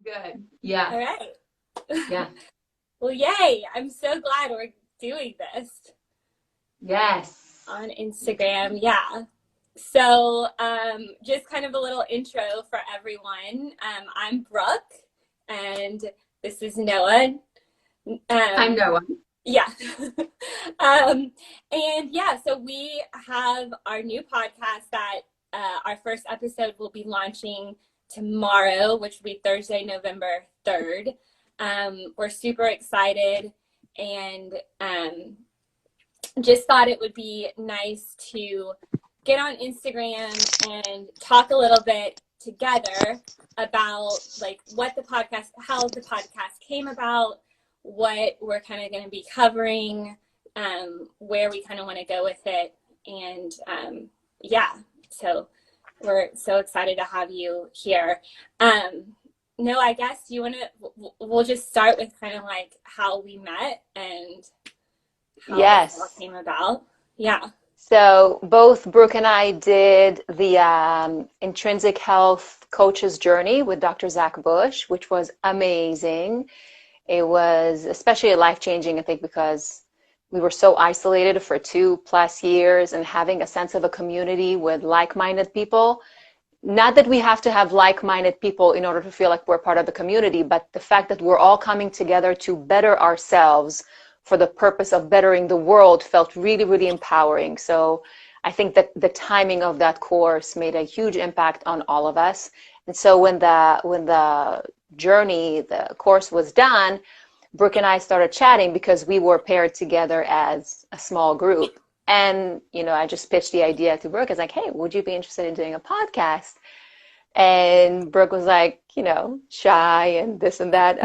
Good. Yeah. All right. Yeah. Well, yay. I'm so glad we're doing this Yes. on Instagram. Yeah. So, just kind of a little intro for everyone. I'm Brooke, and this is Noah. I'm Noah. Yeah. And yeah, so we have our new podcast that our first episode will be launching tomorrow, which will be Thursday, November 3rd. We're super excited and just thought it would be nice to get on Instagram and talk a little bit together about like what the podcast, how the podcast came about, what we're kind of going to be covering, where we kind of want to go with it. And yeah, so we're so excited to have you here. No, I guess you want to, we'll just start with kind of like how we met and how this all came about. Yeah. So both Brooke and I did the Intrinsic Health Coach's Journey with Dr. Zach Bush, which was amazing. It was especially life-changing, I think, because we were so isolated for 2+ years, and having a sense of a community with like-minded people. Not that we have to have like-minded people in order to feel like we're part of the community, but the fact that we're all coming together to better ourselves for the purpose of bettering the world felt really, really empowering. So I think that the timing of that course made a huge impact on all of us. And so when the journey, the course was done, Brooke and I started chatting because we were paired together as a small group. And, you know, I just pitched the idea to Brooke. I was like, hey, would you be interested in doing a podcast? And Brooke was like, you know, shy and this and that.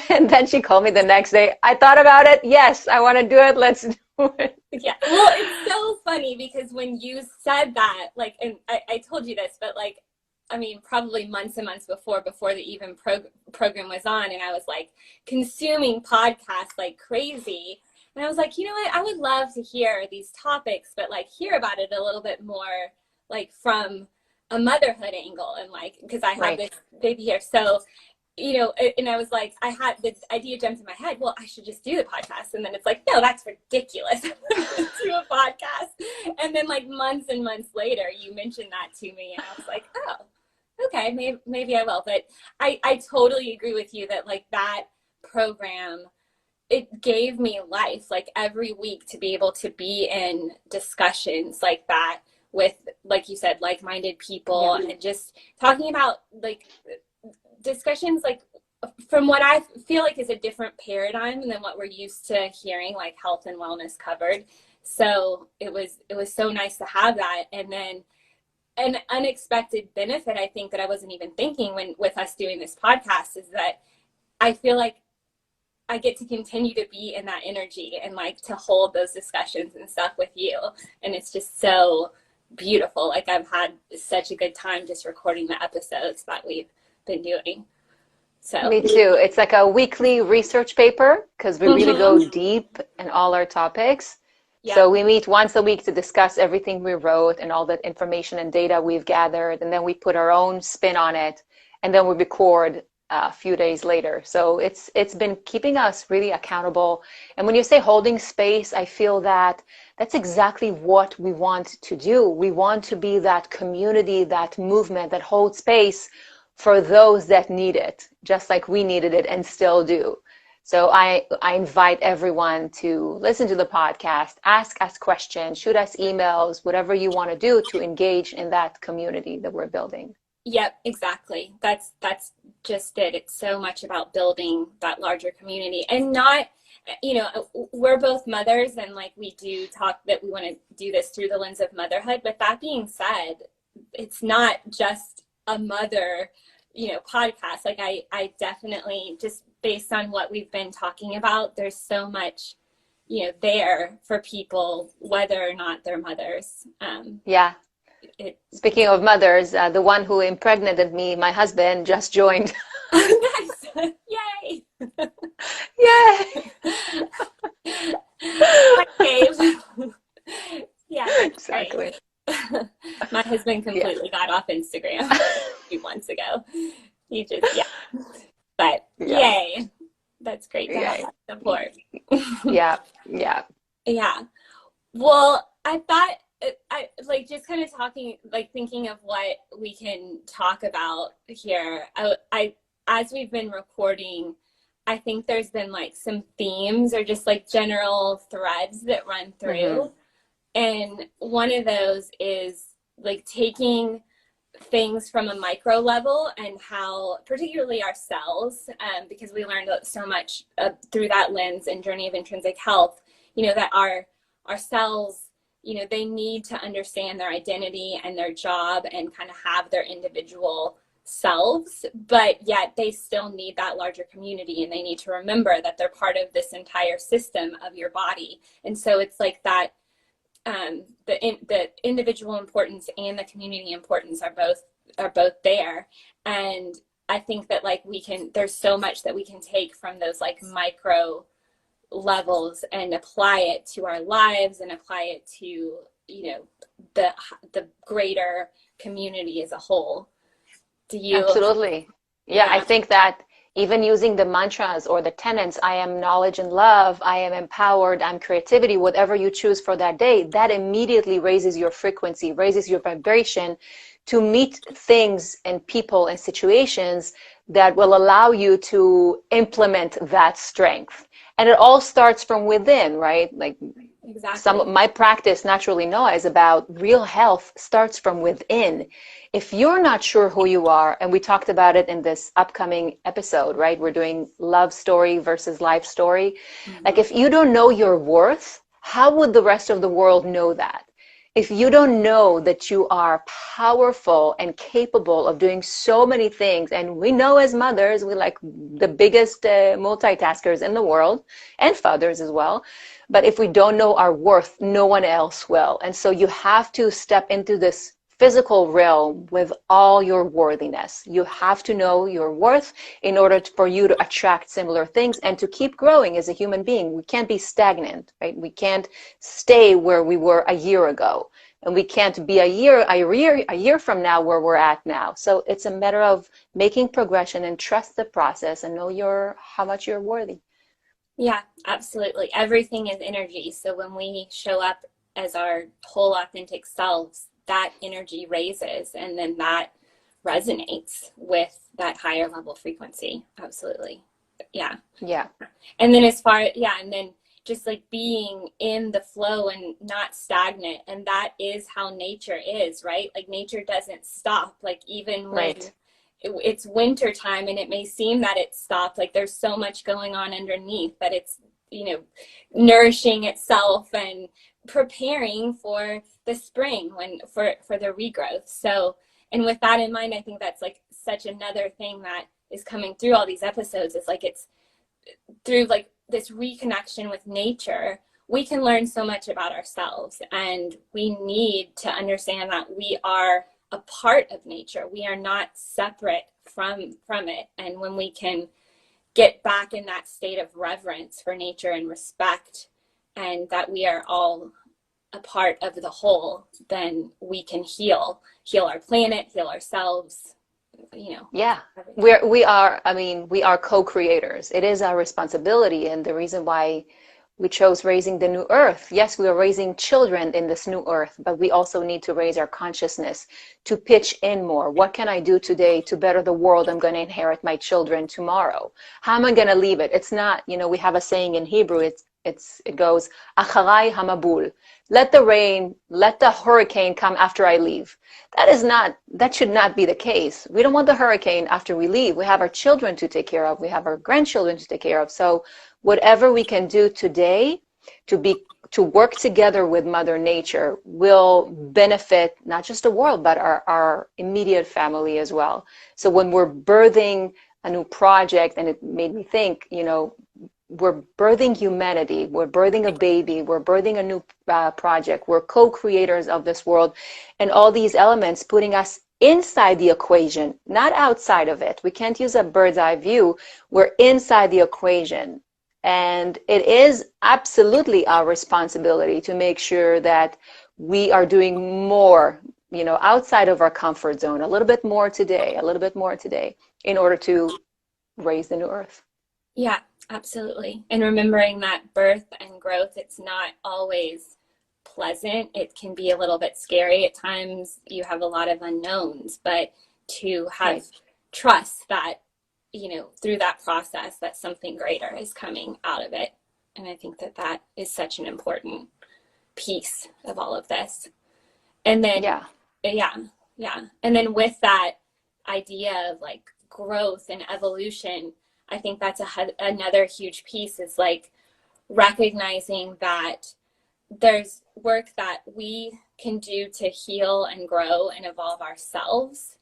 And then she called me the next day. I thought about it. Yes, I want to do it. Let's do it. Yeah. Well, it's so funny because when you said that, like, and I told you this, but like, I mean, probably months and months before the even program was on, and I was like consuming podcasts like crazy. And I was like, you know what? I would love to hear these topics, but like hear about it a little bit more, like from a motherhood angle, and like because I have this baby here, so you know. And I was like, I had this idea jumped in my head. Well, I should just do the podcast, and then it's like, no, that's ridiculous. Do a podcast, and then like months and months later, you mentioned that to me, and I was like, oh, okay, maybe I will. But I totally agree with you that like that program, it gave me life, like every week to be able to be in discussions like that with, like you said, like-minded people, and just talking about like discussions like from what I feel like is a different paradigm than what we're used to hearing, like health and wellness covered. So it was so nice to have that. And then an unexpected benefit, I think, that I wasn't even thinking when with us doing this podcast is that I feel like I get to continue to be in that energy and like to hold those discussions and stuff with you. And it's just so beautiful. Like I've had such a good time just recording the episodes that we've been doing. So me too. It's like a weekly research paper because we really go deep in all our topics. Yeah. So we meet once a week to discuss everything we wrote and all that information and data we've gathered, and then we put our own spin on it, and then we record a few days later. So it's been keeping us really accountable. And when you say holding space, I feel that that's exactly what we want to do. We want to be that community, that movement that holds space for those that need it, just like we needed it and still do. So I invite everyone to listen to the podcast, ask us questions, shoot us emails, whatever you want to do to engage in that community that we're building. Yep, exactly. That's just it. It's so much about building that larger community, and not, you know, we're both mothers, and like we do talk that we want to do this through the lens of motherhood. But that being said, it's not just a mother, you know, podcast. Like I definitely, just based on what we've been talking about, there's so much, you know, there for people, whether or not they're mothers. Yeah. Speaking of mothers, the one who impregnated me, my husband, just joined. Nice. Yay. Yay. Yeah, exactly. My husband completely got off Instagram a few months ago. He which is, yeah. But yay, that's great to have that support. Yeah, yeah. Yeah. Well, I thought I like just kind of talking, like thinking of what we can talk about here. I as we've been recording, I think there's been like some themes or just like general threads that run through. And one of those is like taking things from a micro level and how, particularly our cells, because we learned so much through that lens and Journey of Intrinsic Health, you know, that our cells, you know, they need to understand their identity and their job and kind of have their individual selves, but yet they still need that larger community, and they need to remember that they're part of this entire system of your body. And so it's like that the individual importance and the community importance are both there. And I think that like there's so much that we can take from those like micro levels and apply it to our lives and apply it to, you know, the greater community as a whole. Do you? Absolutely. Yeah, I think that even using the mantras or the tenets, I am knowledge and love, I am empowered, I'm creativity, whatever you choose for that day, that immediately raises your frequency, raises your vibration to meet things and people and situations that will allow you to implement that strength. And it all starts from within, right? Like exactly. My practice, Naturally Noah, is about real health starts from within. If you're not sure who you are, and we talked about it in this upcoming episode, right? We're doing love story versus life story. Like if you don't know your worth, how would the rest of the world know that? If you don't know that you are powerful and capable of doing so many things, and we know as mothers, we're like the biggest multitaskers in the world, and fathers as well. But if we don't know our worth, no one else will. And so you have to step into this physical realm with all your worthiness. You have to know your worth in order for you to attract similar things and to keep growing as a human being. We can't be stagnant, right? We can't stay where we were a year ago, and we can't be a year from now where we're at now. So it's a matter of making progression and trust the process and know how much you're worthy. Yeah, absolutely. Everything is energy. So when we show up as our whole authentic selves, that energy raises, and then that resonates with that higher level frequency. Absolutely. Yeah. Yeah. And then and then just like being in the flow and not stagnant. And that is how nature is, right? Like nature doesn't stop. Like even when it's winter time and it may seem that it's stopped, like there's so much going on underneath that it's, you know, nourishing itself and preparing for the spring for the regrowth. So, and with that in mind, I think that's like such another thing that is coming through all these episodes. It's like it's through like this reconnection with nature, we can learn so much about ourselves, and we need to understand that we are a part of nature. We are not separate from it. And when we can get back in that state of reverence for nature and respect, and that we are all a part of the whole, then we can heal our planet, heal ourselves, you know. Yeah, we are co-creators. It is our responsibility, and the reason why we chose raising the new earth. Yes, we are raising children in this new earth, but we also need to raise our consciousness to pitch in more. What can I do today to better the world I'm going to inherit my children tomorrow? How am I going to leave it? It's not, you know, we have a saying in Hebrew, it goes, Acharai hamabul. Let the rain, let the hurricane come after I leave. That should not be the case. We don't want the hurricane after we leave. We have our children to take care of. We have our grandchildren to take care of. So whatever we can do today to work together with Mother Nature will benefit not just the world, but our immediate family as well. So when we're birthing a new project, and it made me think, you know, we're birthing humanity, we're birthing a baby, we're birthing a new project, we're co-creators of this world, and all these elements putting us inside the equation, not outside of it. We can't use a bird's eye view. We're inside the equation. And it is absolutely our responsibility to make sure that we are doing more, you know, outside of our comfort zone, a little bit more today, in order to raise the new earth. Yeah, absolutely. And remembering that birth and growth, it's not always pleasant. It can be a little bit scary at times. You have a lot of unknowns, but to have trust that, through that process, that something greater is coming out of it. And I think that that is such an important piece of all of this. And then, yeah. And then with that idea of like growth and evolution, I think that's another huge piece, is like recognizing that there's work that we can do to heal and grow and evolve ourselves.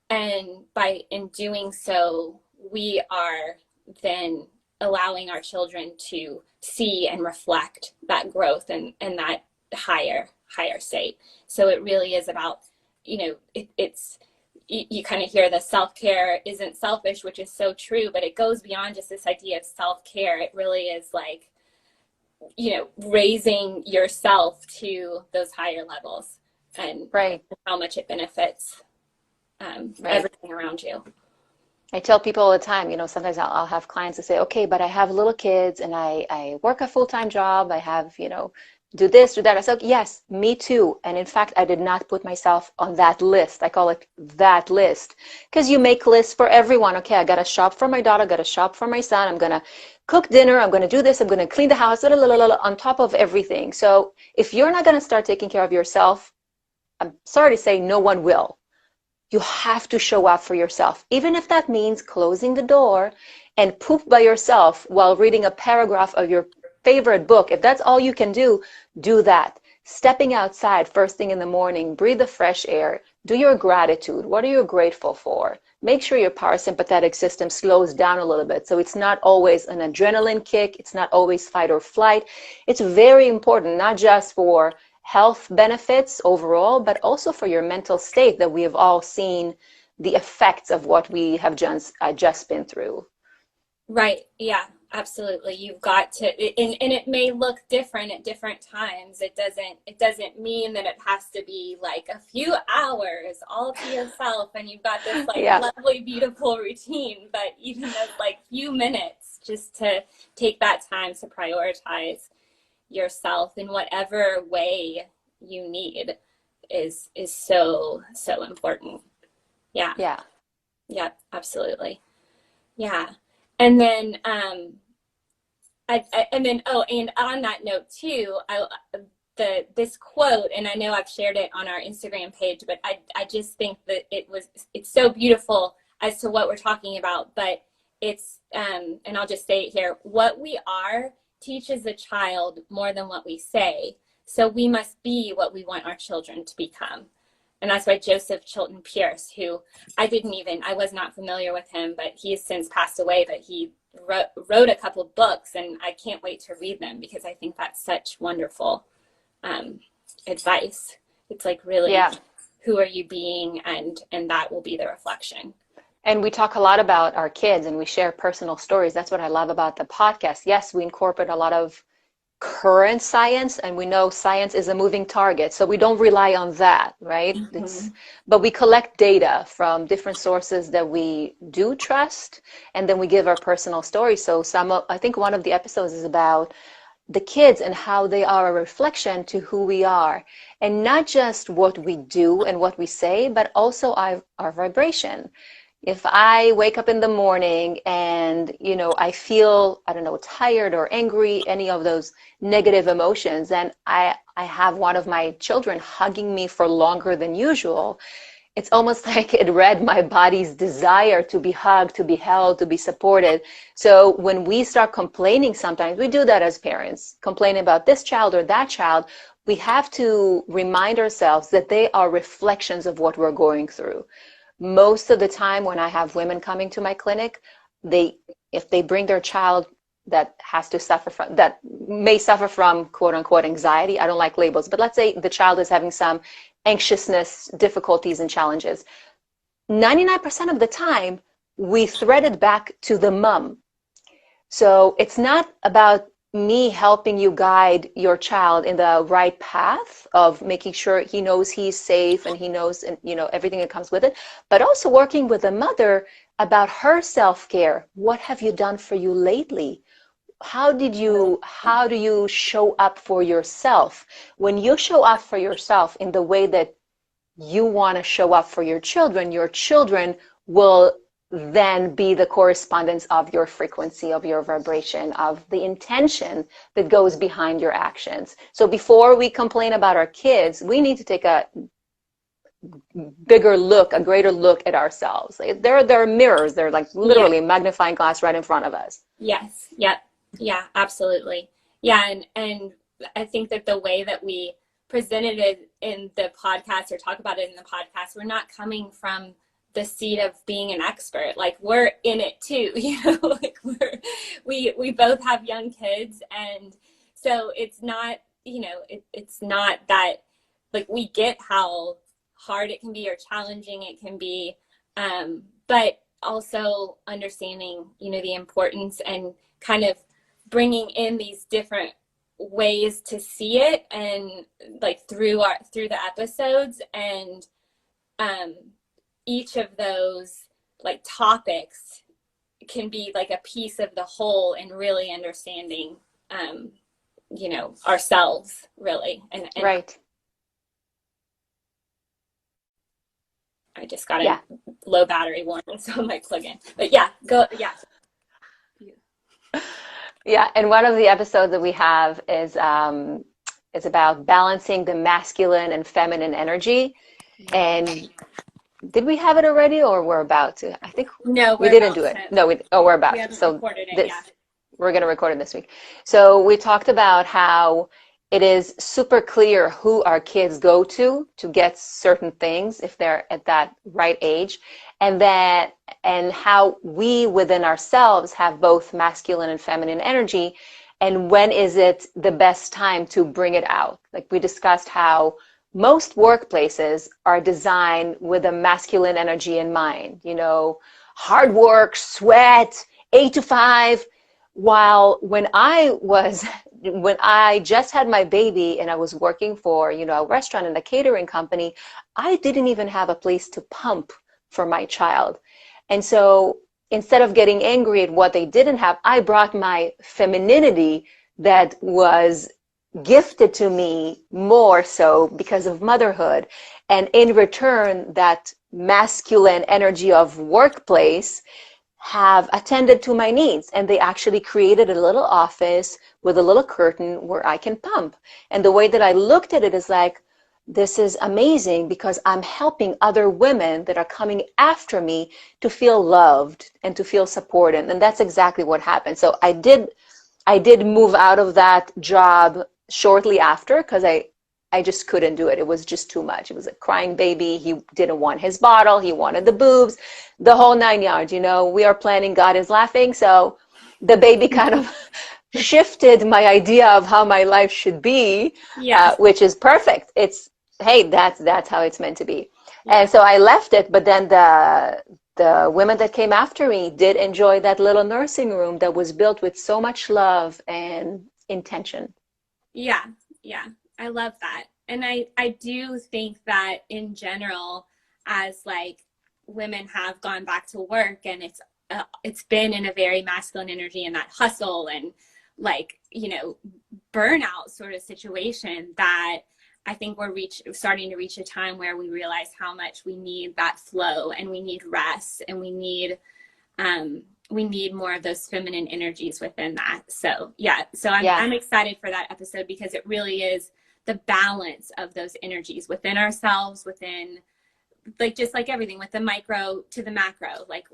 And in doing so, we are then allowing our children to see and reflect that growth and that higher state. So it really is about, it's you kind of hear the self-care isn't selfish, which is so true, but it goes beyond just this idea of self-care. It really is like, raising yourself to those higher levels, and how much it benefits everything around you. I tell people all the time, sometimes I'll have clients that say, okay, but I have little kids and I work a full-time job. I have, do this, do that. I said, yes, me too. And in fact, I did not put myself on that list. I call it that list, because you make lists for everyone. Okay, I got to shop for my daughter, got to shop for my son. I'm going to cook dinner. I'm going to do this. I'm going to clean the house, on top of everything. So if you're not going to start taking care of yourself, I'm sorry to say, no one will. You have to show up for yourself, even if that means closing the door and poop by yourself while reading a paragraph of your favorite book. If that's all you can do, do that. Stepping outside first thing in the morning, breathe the fresh air, do your gratitude. What are you grateful for? Make sure your parasympathetic system slows down a little bit, so it's not always an adrenaline kick. It's not always fight or flight. It's very important, not just for health benefits overall, but also for your mental state, that we have all seen the effects of what we have just been through. Right. Yeah, absolutely. You've got to, and it may look different at different times. It doesn't mean that it has to be like a few hours all to yourself and you've got this lovely, beautiful routine, but even those like few minutes just to take that time to prioritize yourself in whatever way you need is so important. Yeah, absolutely. Yeah. And then and on that note too, this quote, and I know I've shared it on our Instagram page, but I just think that it's so beautiful as to what we're talking about. But it's and I'll just say it here: what we are teaches a child more than what we say. So we must be what we want our children to become. And that's why Joseph Chilton Pearce, who I was not familiar with him, but he has since passed away, but he wrote a couple of books, and I can't wait to read them because I think that's such wonderful advice. It's like, really, who are you being? And that will be the reflection. And we talk a lot about our kids and we share personal stories. That's what I love about the podcast. Yes, we incorporate a lot of current science, and we know science is a moving target, so we don't rely on that, right? But we collect data from different sources that we do trust, and then we give our personal stories. So I think one of the episodes is about the kids and how they are a reflection to who we are, and not just what we do and what we say, but also our vibration. If I wake up in the morning and, I feel, tired or angry, any of those negative emotions, and I have one of my children hugging me for longer than usual, it's almost like it read my body's desire to be hugged, to be held, to be supported. So when we start complaining, sometimes we do that as parents, complaining about this child or that child, we have to remind ourselves that they are reflections of what we're going through. Most of the time when I have women coming to my clinic, if they bring their child that may suffer from quote unquote anxiety, I don't like labels, but let's say the child is having some anxiousness, difficulties and challenges. 99% of the time, we thread it back to the mom. So it's not about me helping you guide your child in the right path of making sure he knows he's safe and he knows, everything that comes with it, but also working with the mother about her self-care. What have you done for you lately? How do you show up for yourself? When you show up for yourself in the way that you want to show up for your children will then be the correspondence of your frequency, of your vibration, of the intention that goes behind your actions. So before we complain about our kids, we need to take a greater look at ourselves. They're mirrors. They're like literally magnifying glass right in front of us. Yes. Yep. Yeah, absolutely. Yeah. And I think that the way that we presented it in the podcast or talk about it in the podcast, we're not coming from the seat of being an expert. Like, we're in it too, you know, like we both have young kids. And so it's not, you know, it's not that, like, we get how hard it can be or challenging it can be. But also understanding, you know, the importance and kind of bringing in these different ways to see it, and like through the episodes, and each of those like topics can be like a piece of the whole, and really understanding you know, ourselves really. And right. I just got a low battery warning, so I'm like, plug in. But yeah, go. Yeah, and one of the episodes that we have is about balancing the masculine and feminine energy. And did we have it already, or we're about to? I think no, we didn't do it. No, we're about. We haven't so recorded it, this, yeah. We're going to record it this week. So we talked about how it is super clear who our kids go to get certain things if they're at that right age, and how we within ourselves have both masculine and feminine energy, and when is it the best time to bring it out. Like, we discussed how most workplaces are designed with a masculine energy in mind, you know, hard work, sweat, 8 to 5. While when I just had my baby and I was working for, you know, a restaurant and a catering company, I didn't even have a place to pump for my child. And so instead of getting angry at what they didn't have, I brought my femininity that was gifted to me more so because of motherhood. And in return, that masculine energy of workplace have attended to my needs, and they actually created a little office with a little curtain where I can pump. And the way that I looked at it is like, this is amazing because I'm helping other women that are coming after me to feel loved and to feel supported. And that's exactly what happened. So I did move out of that job shortly after, because I just couldn't do it. It was just too much. It was a crying baby. He didn't want his bottle. He wanted the boobs, the whole 9 yards. You know, we are planning, God is laughing. So the baby kind of shifted my idea of how my life should be, which is perfect. It's, hey, that's how it's meant to be. Yeah. And so I left it. But then the women that came after me did enjoy that little nursing room that was built with so much love and intention. Yeah. Yeah. I love that. And I do think that in general, as like women have gone back to work, and it's been in a very masculine energy and that hustle and like, you know, burnout sort of situation, that I think we're starting to reach a time where we realize how much we need that flow, and we need rest, and we need more of those feminine energies within that. So I'm excited for that episode, because it really is the balance of those energies within ourselves, within, like, just like everything, with the micro to the macro, like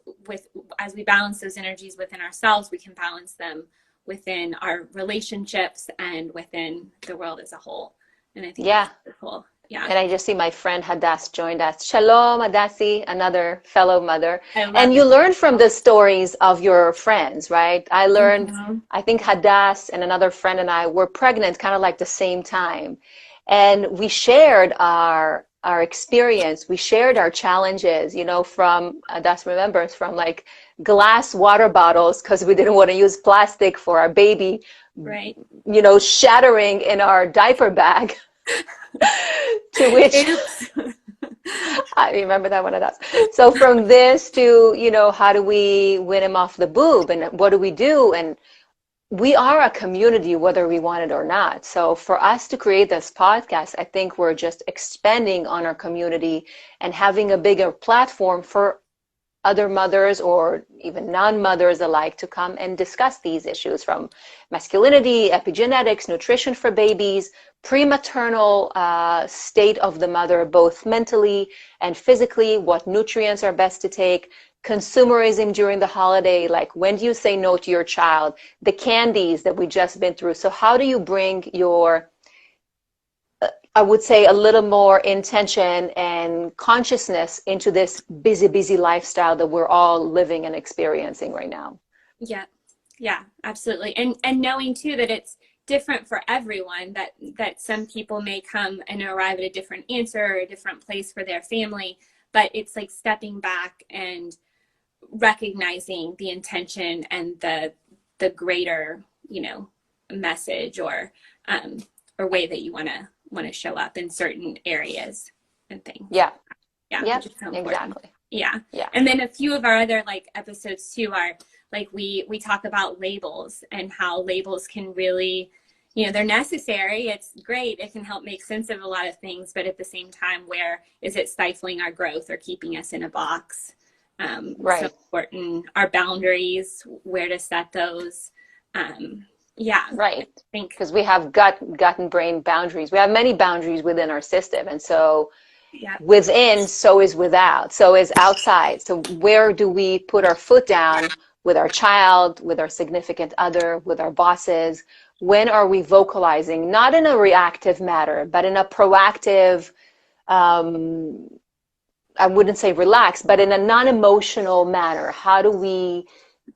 as we balance those energies within ourselves, we can balance them within our relationships and within the world as a whole. And I think that's really cool. Yeah. And I just see my friend Hadass joined us. Shalom, Hadassi, another fellow mother. And you learn from the stories of your friends, right? I learned, I think Hadass and another friend and I were pregnant kind of like the same time. And we shared our experience. We shared our challenges, you know, from, Hadass remembers, from like glass water bottles, because we didn't want to use plastic for our baby, right? You know, shattering in our diaper bag. To which I remember that one of those. So from this to, how do we win him off the boob and what do we do? And we are a community, whether we want it or not. So for us to create this podcast, I think we're just expanding on our community and having a bigger platform for other mothers or even non-mothers alike to come and discuss these issues, from masculinity, epigenetics, nutrition for babies, prematernal state of the mother, both mentally and physically, what nutrients are best to take, consumerism during the holiday, like when do you say no to your child, the candies that we just been through. So how do you bring your, I would say, a little more intention and consciousness into this busy lifestyle that we're all living and experiencing right now? Yeah, absolutely. And knowing too that it's different for everyone, that some people may come and arrive at a different answer or a different place for their family, but it's like stepping back and recognizing the intention and the greater, message or way that you want to show up in certain areas and things. Yeah. So exactly. Yeah. And then a few of our other episodes too are we talk about labels and how labels can really, they're necessary. It's great. It can help make sense of a lot of things, but at the same time, where is it stifling our growth or keeping us in a box? Right. So important. Our boundaries, where to set those. Right. Because we have gut and brain boundaries. We have many boundaries within our system. And so within, so is without, so is outside. So where do we put our foot down with our child, with our significant other, with our bosses? When are we vocalizing, not in a reactive manner, but in a proactive, I wouldn't say relaxed, but in a non-emotional manner? How do we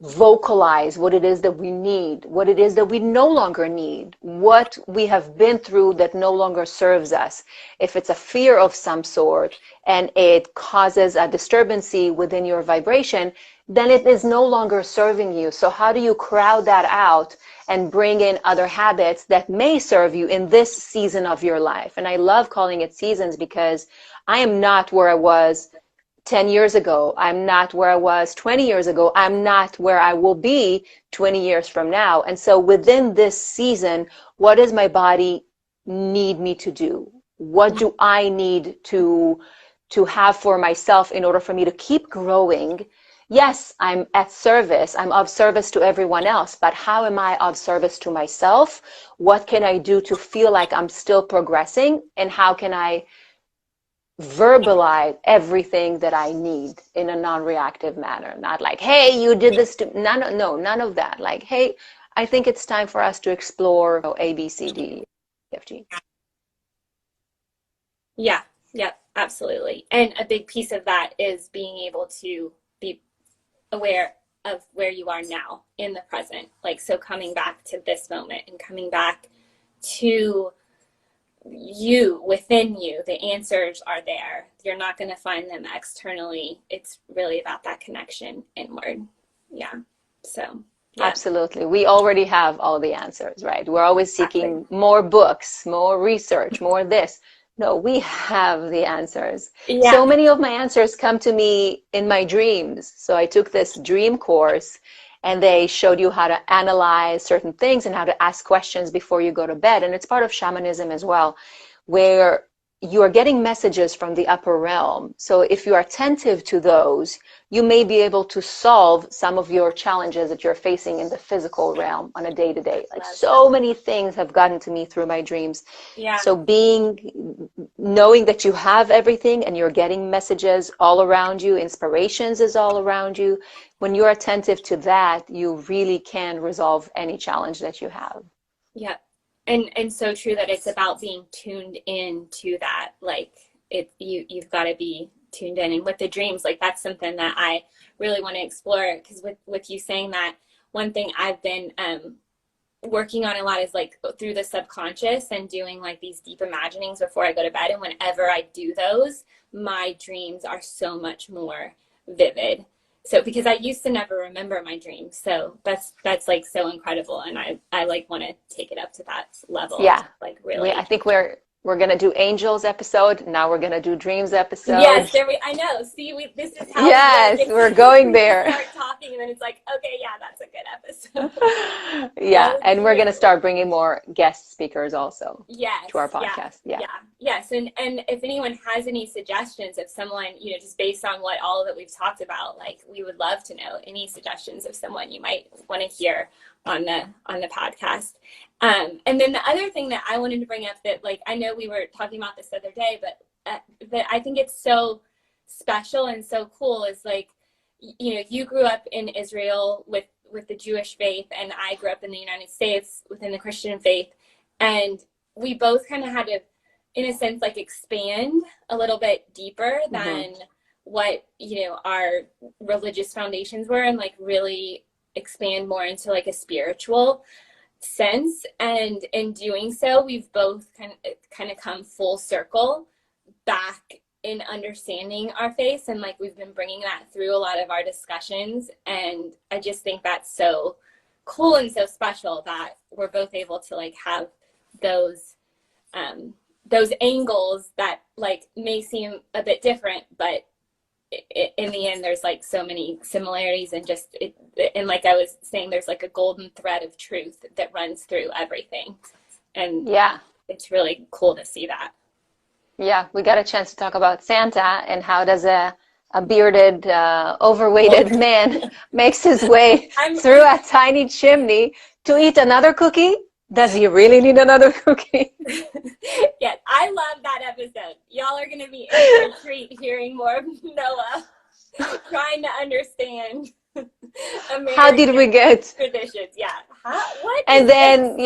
vocalize what it is that we need, what it is that we no longer need, what we have been through that no longer serves us? If it's a fear of some sort and it causes a disturbance within your vibration, then it is no longer serving you. So how do you crowd that out and bring in other habits that may serve you in this season of your life? And I love calling it seasons, because I am not where I was 10 years ago. I'm not where I was 20 years ago. I'm not where I will be 20 years from now. And so within this season, what does my body need me to do? What do I need to have for myself in order for me to keep growing? Yes, I'm at service. I'm of service to everyone else, but how am I of service to myself? What can I do to feel like I'm still progressing? And how can I verbalize everything that I need in a non-reactive manner? Not like, hey, you did this to none of that. Like, hey, I think it's time for us to explore A, B, C, D, F, G. Yeah, absolutely. And a big piece of that is being able to be aware of where you are now in the present. So coming back to this moment and coming back to you, within you. The answers are there. You're not going to find them externally. It's really about that connection inward. So Absolutely. We already have all the answers, right? We're always seeking more books, more research, more this. No, we have the answers. So many of my answers come to me in my dreams. So I took this dream course, and they showed you how to analyze certain things and how to ask questions before you go to bed. And it's part of shamanism as well, where you are getting messages from the upper realm. So if you are attentive to those, you may be able to solve some of your challenges that you're facing in the physical realm on a day-to-day. So many things have gotten to me through my dreams. So knowing that you have everything and you're getting messages all around you, inspirations is all around you. When you're attentive to that, you really can resolve any challenge that you have. And so true that it's about being tuned in to that. You've got to be tuned in. And with the dreams, that's something that I really want to explore, because with you saying that, one thing I've been working on a lot is through the subconscious and doing these deep imaginings before I go to bed. And whenever I do those, my dreams are so much more vivid. So because I used to never remember my dreams, so that's so incredible, and I want to take it up to that level. Really, I think we're We're gonna do angels episode. Now we're gonna do dreams episode. Yes, I know. See, this is how yes, we we're going there. start talking, and then it's like, okay, yeah, that's a good episode. Yeah, So and we're gonna start bringing more guest speakers also to our podcast. Yes, and if anyone has any suggestions of someone, just based on all that we've talked about, like, we would love to know any suggestions of someone you might want to hear on the podcast. And then the other thing that I wanted to bring up that, like, I know we were talking about this the other day, but that I think it's so special and so cool is, like, you grew up in Israel with the Jewish faith, and I grew up in the United States within the Christian faith, and we both kind of had to, in a sense, like, expand a little bit deeper than what our religious foundations were, and, like, really expand more into, like, a spiritual sense. And in doing so, we've both kind of come full circle back in understanding our faith, and, like, we've been bringing that through a lot of our discussions, and I just think that's so cool and so special that we're both able to, like, have those angles that, like, may seem a bit different, but in the end there's, like, so many similarities, and and like I was saying, there's, like, a golden thread of truth that runs through everything, and it's really cool to see that. Yeah, we got a chance to talk about Santa and how does a bearded, overweighted man makes his way through a tiny chimney to eat another cookie. Does he really need another cookie? Yes, I love that episode. Y'all are going to be in for a treat hearing more of Noah trying to understand American how did we get traditions. Yeah. What? And then,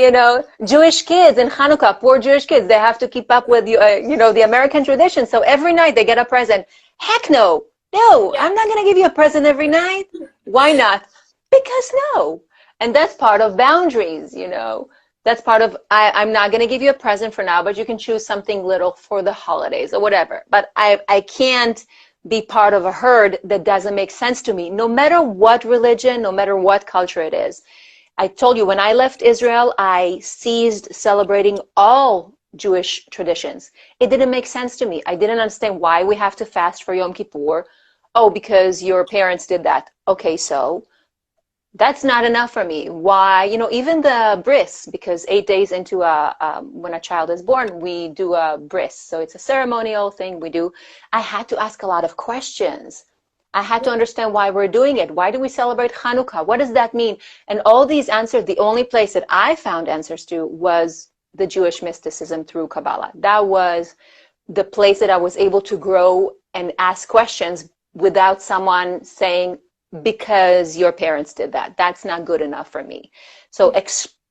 Jewish kids in Hanukkah, poor Jewish kids, they have to keep up with, the American tradition. So every night they get a present. Heck no. No, I'm not going to give you a present every night. Why not? Because no. And that's part of boundaries, That's part of, I'm not going to give you a present for now, but you can choose something little for the holidays or whatever. But I can't be part of a herd that doesn't make sense to me, no matter what religion, no matter what culture it is. I told you, when I left Israel, I ceased celebrating all Jewish traditions. It didn't make sense to me. I didn't understand why we have to fast for Yom Kippur. Oh, because your parents did that. Okay, so that's not enough for me. Why? Even the bris, because 8 days into when a child is born, we do a bris. So it's a ceremonial thing we do. I had to ask a lot of questions. I had to understand why we're doing it. Why do we celebrate Hanukkah? What does that mean? And all these answers, the only place that I found answers to was the Jewish mysticism through Kabbalah. That was the place that I was able to grow and ask questions without someone saying, because your parents did that. That's not good enough for me. So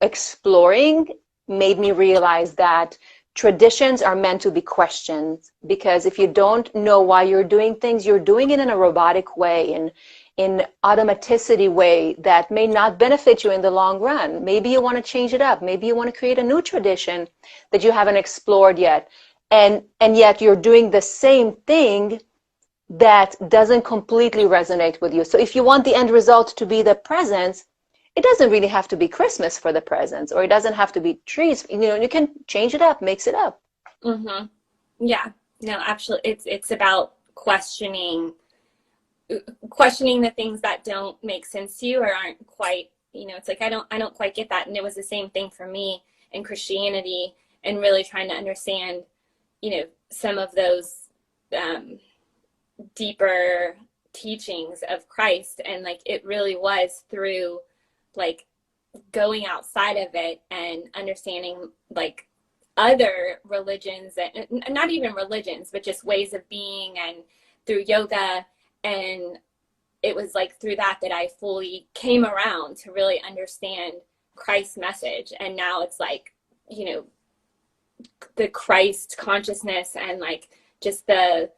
exploring made me realize that traditions are meant to be questioned, because if you don't know why you're doing things, you're doing it in a robotic way, in automaticity way that may not benefit you in the long run. Maybe you want to change it up. Maybe you want to create a new tradition that you haven't explored yet. And yet you're doing the same thing that doesn't completely resonate with you. So if you want the end result to be the presents, it doesn't really have to be Christmas for the presents, or it doesn't have to be trees. You can change it up, mix it up. Yeah, no, absolutely. It's about questioning the things that don't make sense to you or aren't quite, it's like, I don't quite get that. And it was the same thing for me in Christianity, and really trying to understand, some of those deeper teachings of Christ. And, like, it really was through, like, going outside of it and understanding, like, other religions, and not even religions, but just ways of being, and through yoga. And it was, like, through that I fully came around to really understand Christ's message. And now it's like, the Christ consciousness, and, like, just the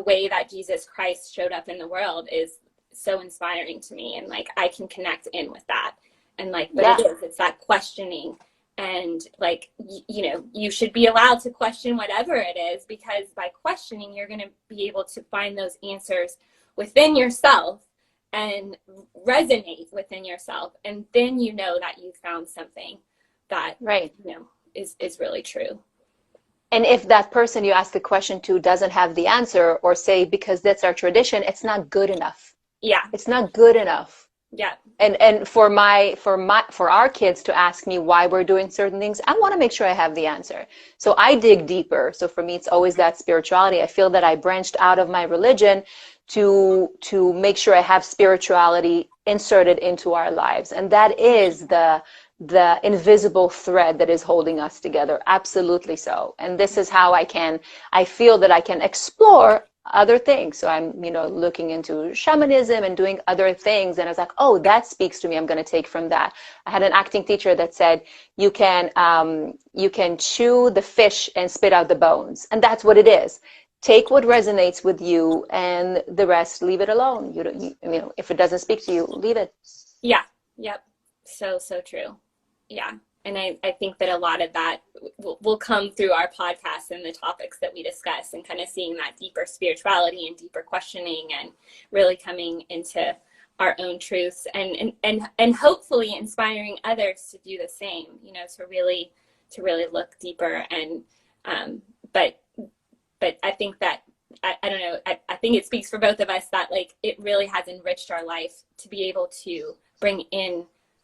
way that Jesus Christ showed up in the world is so inspiring to me. And, like, I can connect in with that. And, like, but it's that questioning, and, like, you should be allowed to question whatever it is, because by questioning, you're going to be able to find those answers within yourself and resonate within yourself. And then that you found something that, is really true. And if that person you ask the question to doesn't have the answer, or say because that's our tradition, it's not good enough. Yeah. It's not good enough. Yeah. And for our kids to ask me why we're doing certain things, I want to make sure I have the answer. So I dig deeper. So for me, it's always that spirituality. I feel that I branched out of my religion to make sure I have spirituality inserted into our lives. And that is the invisible thread that is holding us together. Absolutely so. And this is how I feel that I can explore other things. So I'm, looking into shamanism and doing other things. And I was like, oh, that speaks to me. I'm going to take from that. I had an acting teacher that said, you can chew the fish and spit out the bones. And that's what it is. Take what resonates with you, and the rest, leave it alone. If it doesn't speak to you, leave it. Yeah. Yep. So true. Yeah. And I think that a lot of that will come through our podcast and the topics that we discuss, and kind of seeing that deeper spirituality and deeper questioning, and really coming into our own truths, and hopefully inspiring others to do the same, to really look deeper. And, but I think that, I don't know, I think it speaks for both of us that like it really has enriched our life to be able to bring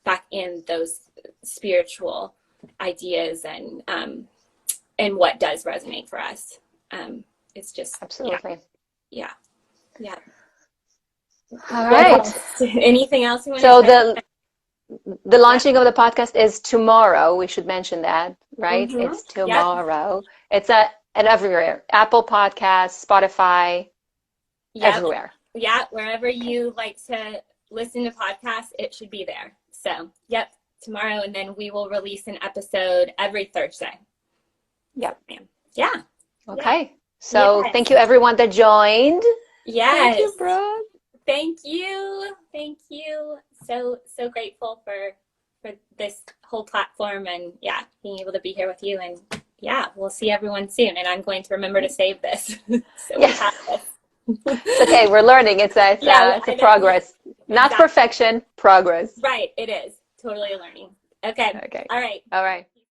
back in those spiritual ideas and what does resonate for us. It's just absolutely. Yeah. All right. Anything else you want to say? The launching of the podcast is tomorrow. We should mention that, right? Mm-hmm. It's tomorrow. Yep. It's at everywhere. Apple Podcasts, Spotify, everywhere. Yeah, wherever you like to listen to podcasts, it should be there. So, yep, tomorrow, and then we will release an episode every Thursday. Yep. Yeah. Okay. Yeah. So thank you everyone that joined. Yes. Thank you, Brooke. Thank you. So grateful for this whole platform, and being able to be here with you, and we'll see everyone soon. And I'm going to remember to save this. We have this. It's okay. We're learning. It's a progress, not perfection, progress. Right. It is totally a learning. Okay. All right.